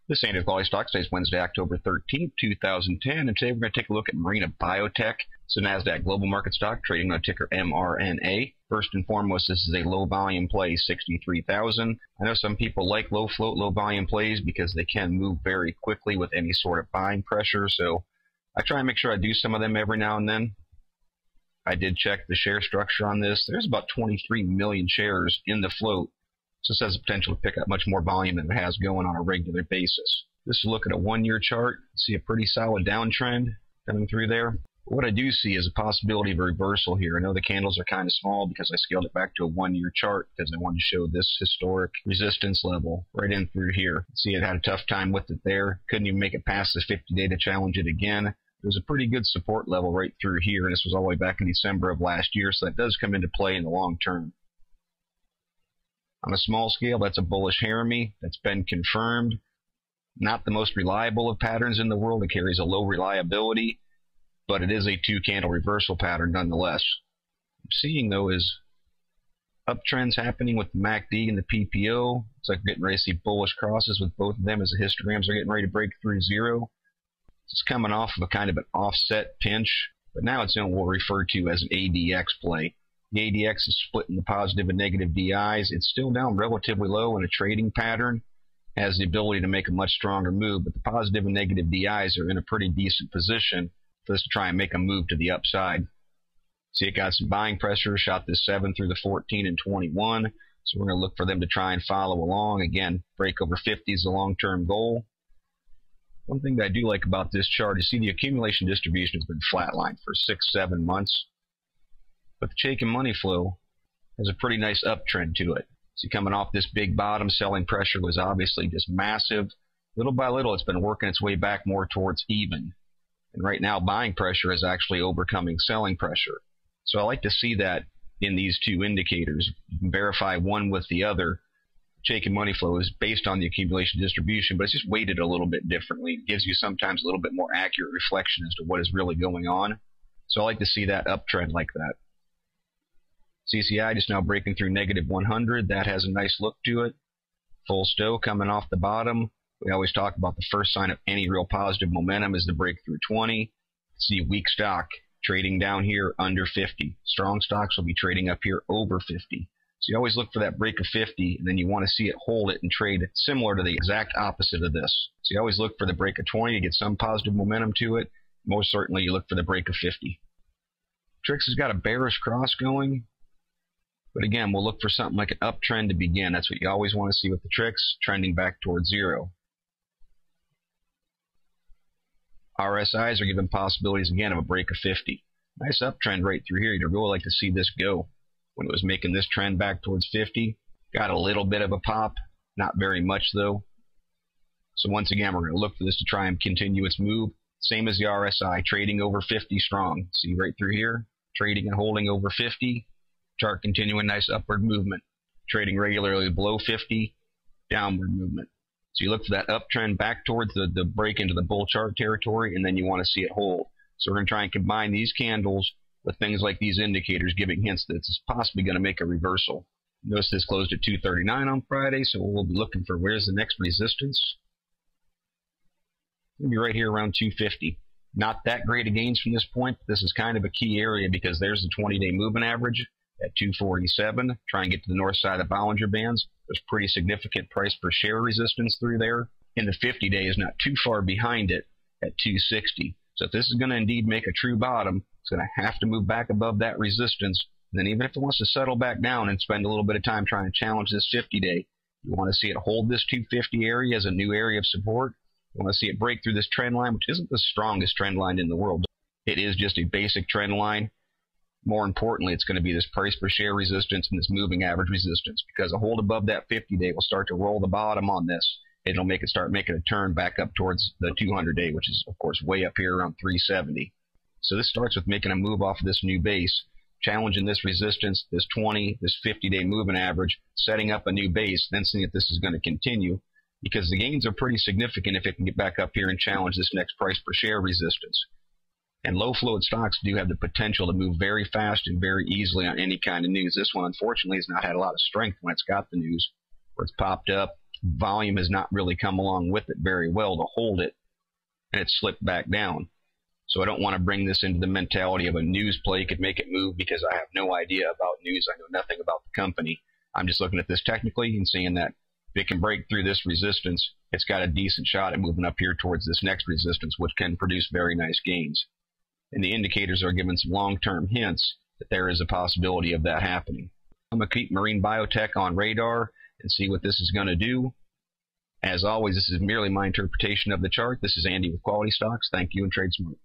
This ain't a quality stock. Today's Wednesday, October 13th, 2010, and today we're going to take a look at mrna Biotech. It's a NASDAQ global market stock trading on ticker mrna. First and foremost, this is a low volume play, 63,000. I know some people like low float, low volume plays because they can move very quickly with any sort of buying pressure, so I try and make sure I do some of them every now and then. I did check the share structure on this. There's about 23 million shares in the float. So this has the potential to pick up much more volume than it has going on a regular basis. Just to look at a one-year chart, see a pretty solid downtrend coming through there. But what I do see is a possibility of a reversal here. I know the candles are kind of small because I scaled it back to a one-year chart because I wanted to show this historic resistance level right in through here. See, it had a tough time with it there. Couldn't even make it past the 50-day to challenge it again. It was a pretty good support level right through here, and this was all the way back in December of last year, so that does come into play in the long term. On a small scale, that's a bullish Harami. That's been confirmed. Not the most reliable of patterns in the world. It carries a low reliability, but it is a two-candle reversal pattern nonetheless. What I'm seeing, though, is uptrends happening with the MACD and the PPO. It's like we're getting ready to see bullish crosses with both of them as the histograms are getting ready to break through zero. It's coming off of a kind of an offset pinch, but now it's in what we'll refer to as an ADX play. The ADX is split into positive and negative DIs. It's still down relatively low in a trading pattern. Has the ability to make a much stronger move, but the positive and negative DIs are in a pretty decent position for us to try and make a move to the upside. See, it got some buying pressure, shot this 7 through the 14 and 21. So we're going to look for them to try and follow along. Again, break over 50 is the long-term goal. One thing that I do like about this chart is see the accumulation distribution has been flatlined for 6-7 months. But the Chaikin money flow has a pretty nice uptrend to it. See, coming off this big bottom, selling pressure was obviously just massive. Little by little, it's been working its way back more towards even. And right now, buying pressure is actually overcoming selling pressure. So I like to see that in these two indicators. You can verify one with the other. Chaikin money flow is based on the accumulation distribution, but it's just weighted a little bit differently. It gives you sometimes a little bit more accurate reflection as to what is really going on. So I like to see that uptrend like that. CCI just now breaking through negative 100. That has a nice look to it. Full stow coming off the bottom. We always talk about the first sign of any real positive momentum is the break through 20. See weak stock trading down here under 50. Strong stocks will be trading up here over 50. So you always look for that break of 50, and then you want to see it hold it and trade similar to the exact opposite of this. So you always look for the break of 20 to get some positive momentum to it. Most certainly you look for the break of 50. Trix has got a bearish cross going. But again, we'll look for something like an uptrend to begin. That's what you always want to see with the Trix, trending back towards zero. RSIs are given possibilities again of a break of 50. Nice uptrend right through here. You'd really like to see this go. When it was making this trend back towards 50, got a little bit of a pop, not very much though. So once again, we're going to look for this to try and continue its move. Same as the RSI, trading over 50 strong. See right through here, trading and holding over 50. Chart continuing nice upward movement. Trading regularly below 50, downward movement. So you look for that uptrend back towards the break into the bull chart territory, and then you want to see it hold. So we're going to try and combine these candles with things like these indicators giving hints that it's possibly going to make a reversal. Notice this closed at 239 on Friday, so we'll be looking for where's the next resistance. It's going to be right here around 250. Not that great of gains from this point, but this is kind of a key area because there's the 20-day moving average at 247. Try and get to the north side of the Bollinger Bands. There's pretty significant price per share resistance through there. And the 50-day is not too far behind it at 260. So if this is going to indeed make a true bottom, it's going to have to move back above that resistance. And then even if it wants to settle back down and spend a little bit of time trying to challenge this 50-day, you want to see it hold this 250 area as a new area of support. You want to see it break through this trend line, which isn't the strongest trend line in the world. It is just a basic trend line. More importantly, it's going to be this price per share resistance and this moving average resistance, because a hold above that 50-day will start to roll the bottom on this. It'll start making a turn back up towards the 200-day, which is, of course, way up here around 370. So this starts with making a move off of this new base, challenging this resistance, this 20, this 50-day moving average, setting up a new base, then seeing if this is going to continue, because the gains are pretty significant if it can get back up here and challenge this next price per share resistance. And low float stocks do have the potential to move very fast and very easily on any kind of news. This one, unfortunately, has not had a lot of strength when it's got the news, where it's popped up. Volume has not really come along with it very well to hold it, and it's slipped back down. So I don't want to bring this into the mentality of a news play could make it move, because I have no idea about news. I know nothing about the company. I'm just looking at this technically and seeing that if it can break through this resistance, it's got a decent shot at moving up here towards this next resistance, which can produce very nice gains. And the indicators are giving some long-term hints that there is a possibility of that happening. I'm going to keep marine biotech on radar and see what this is going to do. As always, this is merely my interpretation of the chart. This is Andy with Quality Stocks. Thank you, and trade smart.